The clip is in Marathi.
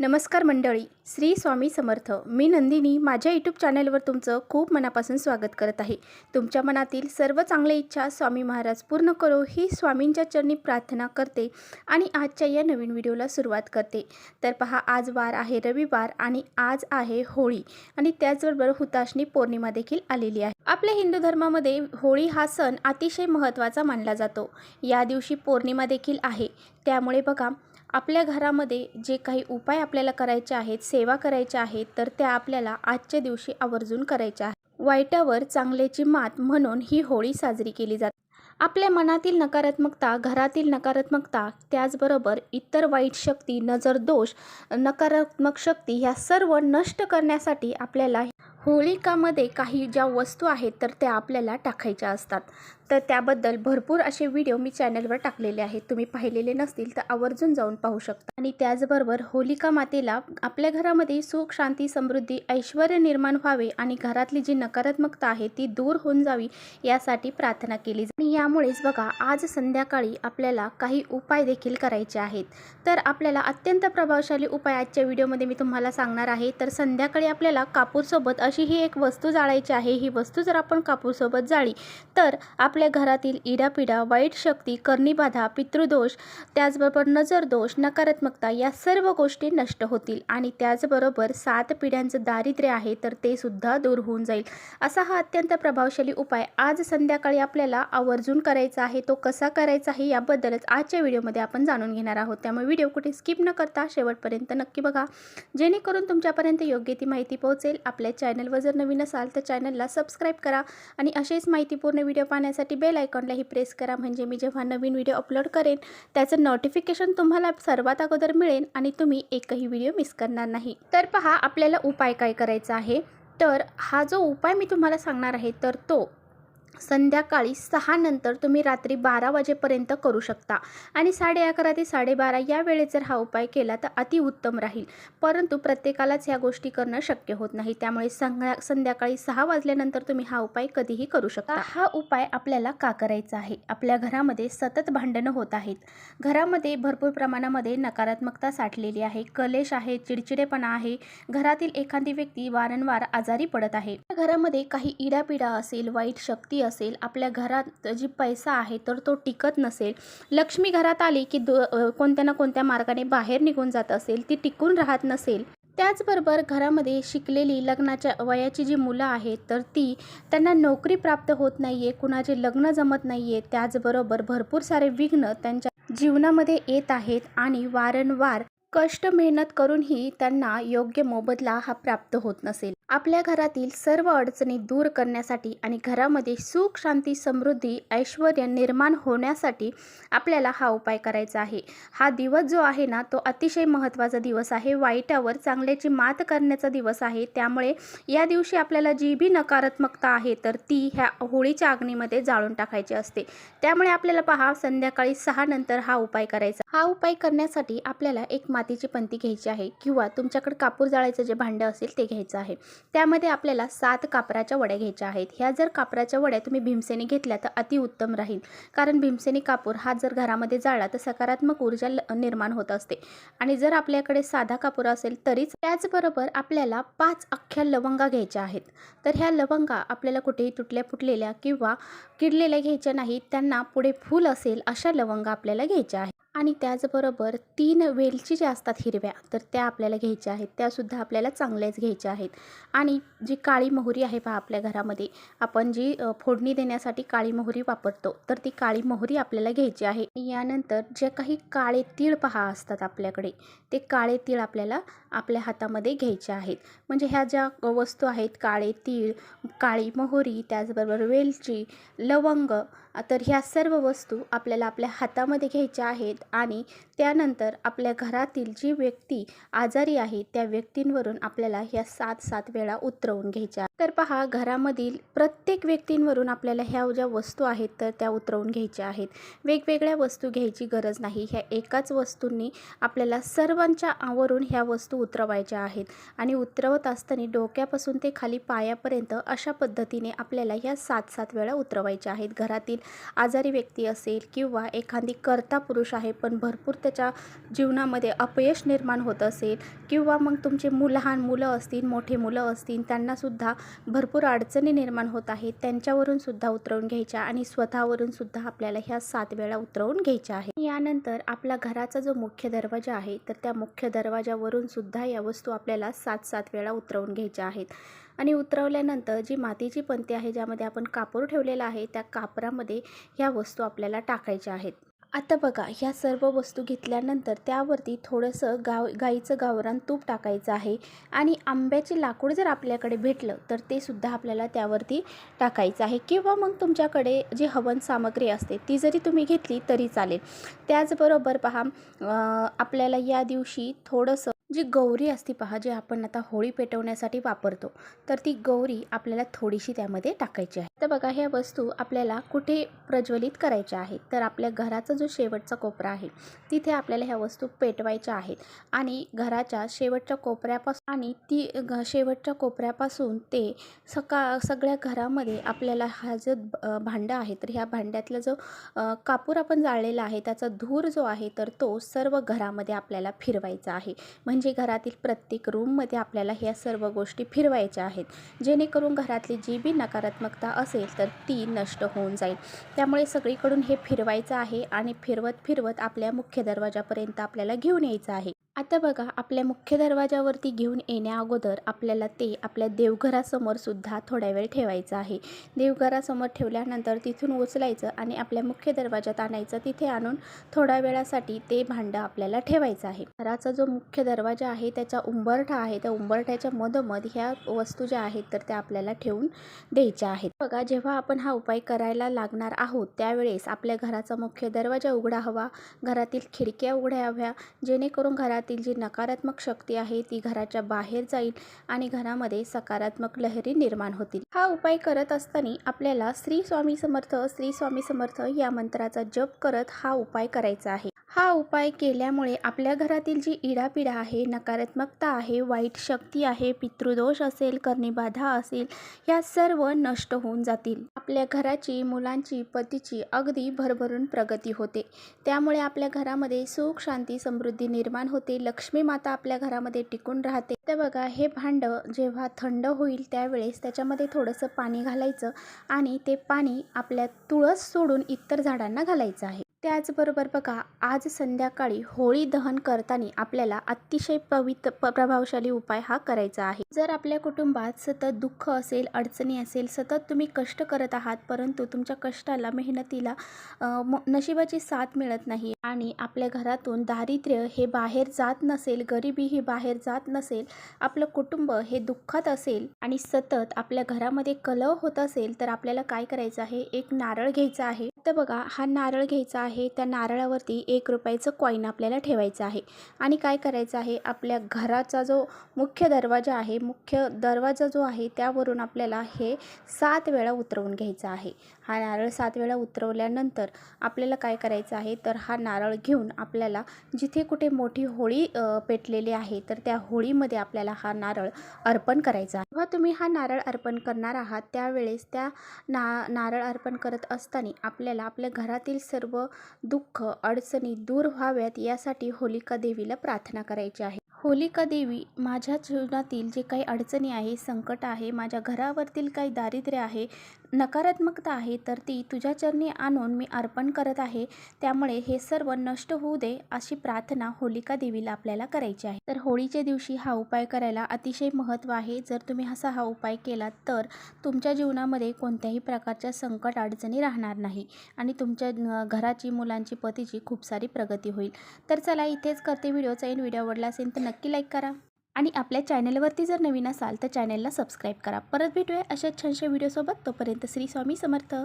नमस्कार मंडळी, श्री स्वामी समर्थ. मी नंदिनी माझ्या यूट्यूब चॅनलवर तुमचं खूप मनापासून स्वागत करत आहे. तुमच्या मनातील सर्व चांगल्या इच्छा स्वामी महाराज पूर्ण करो ही स्वामींच्या चरणी प्रार्थना करते आणि आजच्या या नवीन व्हिडिओला सुरुवात करते. तर पहा, आज वार आहे रविवार आणि आज आहे होळी आणि त्याचबरोबर हुताशनी पौर्णिमा देखील आलेली आहे. आपल्या हिंदू धर्मामध्ये होळी हा सण अतिशय महत्त्वाचा मानला जातो. या दिवशी पौर्णिमा देखील आहे. त्यामुळे बघा, आपल्या घरामध्ये जे काही उपाय आपल्याला करायचे आहेत, सेवा करायच्या आहेत, तर त्या आपल्याला आजच्या दिवशी आवर्जून करायच्या आहेत. वाईटावर चांगल्याची मात म्हणून ही होळी साजरी केली जाते. आपल्या मनातील नकारात्मकता, घरातील नकारात्मकता, त्याचबरोबर इतर वाईट शक्ती, नजर दोष, नकारात्मक शक्ती ह्या सर्व नष्ट करण्यासाठी आपल्याला होळिकामध्ये काही ज्या वस्तू आहेत तर त्या आपल्याला टाकायच्या असतात. तर त्याबद्दल भरपूर असे व्हिडिओ मी चॅनलवर टाकलेले आहेत. तुम्ही पाहिलेले नसतील तर आवर्जून जाऊन पाहू शकता. आणि त्याचबरोबर होलिका मातेला आपल्या घरामध्ये सुख, शांती, समृद्धी, ऐश्वर्य निर्माण व्हावे आणि घरातली जी नकारात्मकता आहे ती दूर होऊन जावी यासाठी प्रार्थना केली जाते. आणि यामुळेच बघा, आज संध्याकाळी आपल्याला काही उपाय देखील करायचे आहेत. तर आपल्याला अत्यंत प्रभावशाली उपाय आजच्या व्हिडिओमध्ये मी तुम्हाला सांगणार आहे. तर संध्याकाळी आपल्याला कापूरसोबत अशी ही एक वस्तू जाळायची आहे. ही वस्तू जर आपण कापूरसोबत जाळली तर आपल्या घरातील इडापिडा, वाईट शक्ती, कर्णीबाधा, पितृदोष, त्याचबरोबर नजरदोष, नकारात्मकता या सर्व गोष्टी नष्ट होतील आणि त्याचबरोबर 7 पिढ्यांचं दारिद्र्य आहे तर ते सुद्धा दूर होऊन जाईल. असा हा अत्यंत प्रभावशाली उपाय आज संध्याकाळी आपल्याला आवर्जून करायचा आहे. तो कसा करायचा आहे याबद्दलच आजच्या व्हिडिओमध्ये आपण जाणून घेणार आहोत. त्यामुळे व्हिडिओ कुठे स्किप न करता शेवटपर्यंत नक्की बघा, जेणेकरून तुमच्यापर्यंत योग्य ती माहिती पोहोचेल. आपल्या चॅनलवर जर नवीन असाल तर चॅनलला सबस्क्राईब करा आणि असेच माहितीपूर्ण व्हिडिओ पाहण्यासाठी बेल आयकॉनलाही प्रेस करा, म्हणजे मी जेव्हा नवीन व्हिडिओ अपलोड करेन त्याचं नोटिफिकेशन तुम्हाला सर्वात अगोदर मिळेल आणि तुम्ही एकही व्हिडिओ मिस करणार नाही. तर पहा, आपल्याला उपाय काय करायचा आहे. तर हा जो उपाय मी तुम्हाला सांगणार आहे तर तो संध्याकाळी 6 नंतर तुम्ही रात्री 12 वाजेपर्यंत करू शकता आणि 11:30 ते 12:30 या वेळेत जर हा उपाय केला तर अतिउत्तम राहील. परंतु प्रत्येकालाच ह्या गोष्टी करणं शक्य होत नाही. त्यामुळे संध्याकाळी 6 वाजल्यानंतर तुम्ही हा उपाय कधीही करू शकता. हा उपाय आपल्याला का करायचा आहे? आपल्या घरामध्ये सतत भांडणं होत आहेत. घरामध्ये भरपूर प्रमाणामध्ये नकारात्मकता साठलेली आहे, कलेश आहे, चिडचिडेपणा आहे. घरातील एखादी व्यक्ती वारंवार आजारी पडत आहे. घरामध्ये काही इडापिडा असेल, वाईट शक्ती असेल, आपल्या घरात जी पैसा आहे तर तो टिकत नसेल, लक्ष्मी घरात आली की कोणत्या ना कोणत्या मार्गाने बाहेर निघून जात असेल, ती टिकून राहत नसेल, त्याचबरोबर घरामध्ये शिकलेली लग्नाच्या वयाची जी मुलं आहेत तर त्यांना नोकरी प्राप्त होत नाही आहे, कुणाचे लग्न जमत नाही आहे, त्याचबरोबर भरपूर सारे विघ्न त्यांच्या जीवनामध्ये येत आहेत आणि वारंवार कष्ट मेहनत करूनही त्यांना योग्य मोबदला हा प्राप्त होत नसेल. आपल्या घरातील सर्व अडचणी दूर करण्यासाठी आणि घरामध्ये सुख, शांती, समृद्धी, ऐश्वर्य निर्माण होण्यासाठी आपल्याला हा उपाय करायचा आहे. हा दिवस जो आहे ना तो अतिशय महत्त्वाचा दिवस आहे. वाईटावर चांगल्याची मात करण्याचा दिवस आहे. त्यामुळे या दिवशी आपल्याला जी बी नकारात्मकता आहे तर ती ह्या होळीच्या अग्नीमध्ये जाळून टाकायची असते. त्यामुळे आपल्याला पहा, संध्याकाळी 6 नंतर हा उपाय करायचा. हा उपाय करण्यासाठी आपल्याला एक मातीची पंती घ्यायची आहे किंवा तुमच्याकडे कापूर जाळायचं जे भांडं असेल ते घ्यायचं आहे. त्यामध्ये आपल्याला 7 कापराच्या वड्या घ्यायच्या आहेत. ह्या जर कापराच्या वड्या तुम्ही भीमसेनी घेतल्या तर अतिउत्तम राहील, कारण भीमसेनी कापूर हा जर घरामध्ये जाळला तर सकारात्मक ऊर्जा निर्माण होत असते. आणि जर आपल्याकडे साधा कापूर असेल तरीच. त्याचबरोबर आपल्याला 5 अख्ख्या लवंगा घ्यायच्या आहेत. तर ह्या लवंगा आपल्याला कुठेही तुटल्या फुटलेल्या किंवा किडलेल्या घ्यायच्या नाहीत, त्यांना पुढे फूल असेल अशा लवंगा आपल्याला घ्यायच्या आहेत. आणि त्याचबरोबर 3 वेलची ज्या असतात हिरव्या तर त्या आपल्याला घ्यायच्या आहेत, त्यासुद्धा आपल्याला चांगल्याच घ्यायच्या आहेत. आणि जी काळी मोहरी आहे पहा, आपल्या घरामध्ये आपण जी फोडणी देण्यासाठी काळी मोहरी वापरतो तर ती काळी मोहरी आपल्याला घ्यायची आहे. यानंतर जे काही काळे तीळ पहा असतात आपल्याकडे, ते काळे तीळ आपल्याला आपल्या हातामध्ये घ्यायचे आहेत. म्हणजे ह्या ज्या वस्तू आहेत, काळे तीळ, काळी मोहरी, त्याचबरोबर वेलची, लवंग, तर ह्या सर्व वस्तू आपल्याला आपल्या हातामध्ये घ्यायच्या आहेत. आणि त्यानंतर आपल्या घरातील जी व्यक्ती आजारी आहे त्या व्यक्तींवरून आपल्याला ह्या 7 वेळा उतरवून घ्यायच्या. तर पहा, घरामधील प्रत्येक व्यक्तींवरून आपल्याला ह्या ज्या वस्तू आहेत तर त्या उतरवून घ्यायच्या आहेत. वेगवेगळ्या वस्तू घ्यायची गरज नाही. ह्या एकाच वस्तूंनी आपल्याला सर्वांच्या आवरून ह्या वस्तू उतरवायच्या आहेत. आणि उतरवत असताना डोक्यापासून ते खाली पायापर्यंत अशा पद्धतीने आपल्याला ह्या 7 वेळा उतरवायच्या आहेत. घरातील आजारी व्यक्ती असेल किंवा एखादी कर्ता पुरुष आहे पण भरपूर त्याच्या जीवनामध्ये अपयश निर्माण होत असेल किंवा मग तुमचे लहान मुलं असतील, मोठे मुलं असतील, त्यांनासुद्धा भरपूर अडचणी निर्माण होत आहेत, त्यांच्यावरून सुद्धा उतरवून घ्यायच्या आणि स्वतःवरून सुद्धा आपल्याला ह्या 7 वेळा उतरवून घ्यायच्या आहे। यानंतर आपला घराचा जो मुख्य दरवाजा आहे तर त्या मुख्य दरवाजावरून सुद्धा या वस्तू आपल्याला 7 वेळा उतरवून घ्यायच्या आहेत। आणि उतरवल्यानंतर जी मातीची पंती आहे ज्यामध्ये आपण कापूर ठेवलेला आहे त्या कापरामध्ये ह्या वस्तू आपल्याला टाकायच्या आहेत। आता बघा, ह्या सर्व वस्तू घेतल्यानंतर त्यावरती थोडंसं गाईचं गावरान तूप टाकायचं आहे आणि आंब्याचे लाकूड जर आपल्याकडे भेटलं तर ते सुद्धा आपल्याला त्यावरती टाकायचं आहे किंवा मग तुमच्याकडे जी हवन सामग्री असते ती जरी तुम्ही घेतली तरी चालेल। त्याचबरोबर पहा, आपल्याला या दिवशी थोडंसं जी गौरी असती पहा, जी आपण आता होळी पेटवण्यासाठी वापरतो, तर ती गौरी आपल्याला थोडीशी त्यामध्ये टाकायची आहे। तर बघा, ह्या वस्तू आपल्याला कुठे प्रज्वलित करायच्या आहेत तर आपल्या घराचा जो शेवटचा कोपरा आहे तिथे आपल्याला ह्या वस्तू पेटवायच्या आहेत आणि घराच्या शेवटच्या कोपऱ्यापासून शेवटच्या कोपऱ्यापासून ते सगळ्या घरामध्ये आपल्याला हा जो भांडा आहे तर ह्या भांड्यातला जो कापूर आपण जाळलेला आहे त्याचा धूर जो आहे तर तो सर्व घरामध्ये आपल्याला फिरवायचा आहे। म्हणजे घरातील प्रत्येक रूममध्ये आपल्याला ह्या सर्व गोष्टी फिरवायच्या आहेत, जेणेकरून घरातली जी बी नकारात्मकता असेल तर ती नष्ट होऊन जाईल। त्यामुळे सगळीकडून हे फिरवायचं आहे आणि फिरवत आपल्या मुख्य दरवाजापर्यंत आपल्याला घेऊन यायचं आहे। आता बघा, आपल्या मुख्य दरवाजावरती घेऊन येण्या अगोदर आपल्याला ते आपल्या देवघरासमोर सुद्धा थोड्या वेळ ठेवायचं आहे। देवघरासमोर ठेवल्यानंतर तिथून उचलायचं आणि आपल्या मुख्य दरवाजात आणायचं। तिथे आणून थोड्या वेळासाठी ते भांडं आपल्याला ठेवायचं आहे। घराचा जो मुख्य दरवाजा आहे त्याचा उंबरठा आहे, त्या उंबरठ्याच्या मधोमध ह्या वस्तू ज्या आहेत तर त्या आपल्याला ठेवून द्यायच्या आहेत। बघा, जेव्हा आपण हा उपाय करायला लागणार आहोत त्यावेळेस आपल्या घराचा मुख्य दरवाजा उघडा हवा, घरातील खिडक्या उघड्या हव्या, जेणेकरून घरातील जी नकारात्मक शक्ती आहे ती घराच्या बाहेर जाईल आणि घरामध्ये सकारात्मक लहरी निर्माण होतील। हा उपाय करत असताना आपल्याला श्री स्वामी समर्थ, श्री स्वामी समर्थ या मंत्राचा जप करत हा उपाय करायचा आहे। हा उपाय केल्यामुळे आपल्या घरातील जी इडापिडा आहे, नकारात्मकता आहे, वाईट शक्ती आहे, पितृदोष असेल, कर्णीबाधा असेल, या सर्व नष्ट होऊन जातील। आपल्या घराची, मुलांची, पतीची अगदी भरभरून प्रगती होते। त्यामुळे आपल्या घरामध्ये सुख, शांती, समृद्धी निर्माण होते, लक्ष्मी माता आपल्या घरामध्ये टिकून राहते। तर बघा, हे भांड जेव्हा थंड होईल त्यावेळेस त्याच्यामध्ये थोडंसं पाणी घालायचं आणि ते पाणी आपल्या तुळस सोडून इतर झाडांना घालायचं आहे। त्याचबरोबर बघा, आज संध्याकाळी होळी दहन करताना आपल्याला अतिशय प्रभावशाली उपाय हा करायचा आहे। जर आपल्या कुटुंबात सतत दुःख असेल, अडचणी असेल, सतत तुम्ही कष्ट करत आहात परंतु तुमच्या कष्टाला, मेहनतीला नशिबाची साथ मिळत नाही आणि आपल्या घरातून दारिद्र्य हे बाहेर जात नसेल, गरिबी ही बाहेर जात नसेल, आपलं कुटुंब हे दुःखात असेल आणि सतत आपल्या घरामध्ये कलह होत असेल तर आपल्याला काय करायचं आहे, एक नारळ घ्यायचा आहे। तर बघा, हा नारळ घ्यायचा आहे, त्या नारळावरती 1 रुपयाचं कॉईन आपल्याला ठेवायचं आहे आणि काय करायचं आहे, आपल्या घराचा जो मुख्य दरवाजा आहे, मुख्य दरवाजा जो आहे त्यावरून आपल्याला हे 7 वेळा उतरवून घ्यायचा आहे। हा नारळ 7 वेळा उतरवल्यानंतर आपल्याला काय करायचं आहे तर हा नारळ घेऊन आपल्याला जिथे कुठे मोठी होळी पेटलेली आहे तर त्या होळीमध्ये आपल्याला हा नारळ अर्पण करायचा आहे। जेव्हा तुम्ही हा नारळ अर्पण करणार आहात त्यावेळेस त्या नारळ अर्पण करत असताना आपल्याला आपल्या घरातील सर्व दुःख, अडचणी दूर व्हाव्यात यासाठी होलिका देवीला प्रार्थना करायची आहे। होलिका देवी, माझ्या जीवनातील जे काही अडचणी आहे, संकट आहे, माझ्या घरावरतील काही दारिद्र्य आहे, नकारात्मकता आहे तर ती तुझ्या चरणी आणून मी अर्पण करत आहे, त्यामुळे हे सर्व नष्ट होऊ दे अशी प्रार्थना होलिका देवीला आपल्याला करायची आहे। तर होळीच्या दिवशी हा उपाय करायला अतिशय महत्त्व आहे। जर तुम्ही हा उपाय केला तर तुमच्या जीवनामध्ये कोणत्याही प्रकारच्या संकट, अडचणी राहणार नाही आणि तुमच्या घराची, मुलांची, पतीची खूप सारी प्रगती होईल। तर चला, इथेच करते व्हिडिओचा एंड। व्हिडिओ आवडला असेल तर नक्की लाईक करा आणि आपल्या चॅनलवरती जर नवीन असाल तर चॅनलला सबस्क्राईब करा। परत भेटूया अशाच छानशा व्हिडिओसोबत, तोपर्यंत श्री स्वामी समर्थ।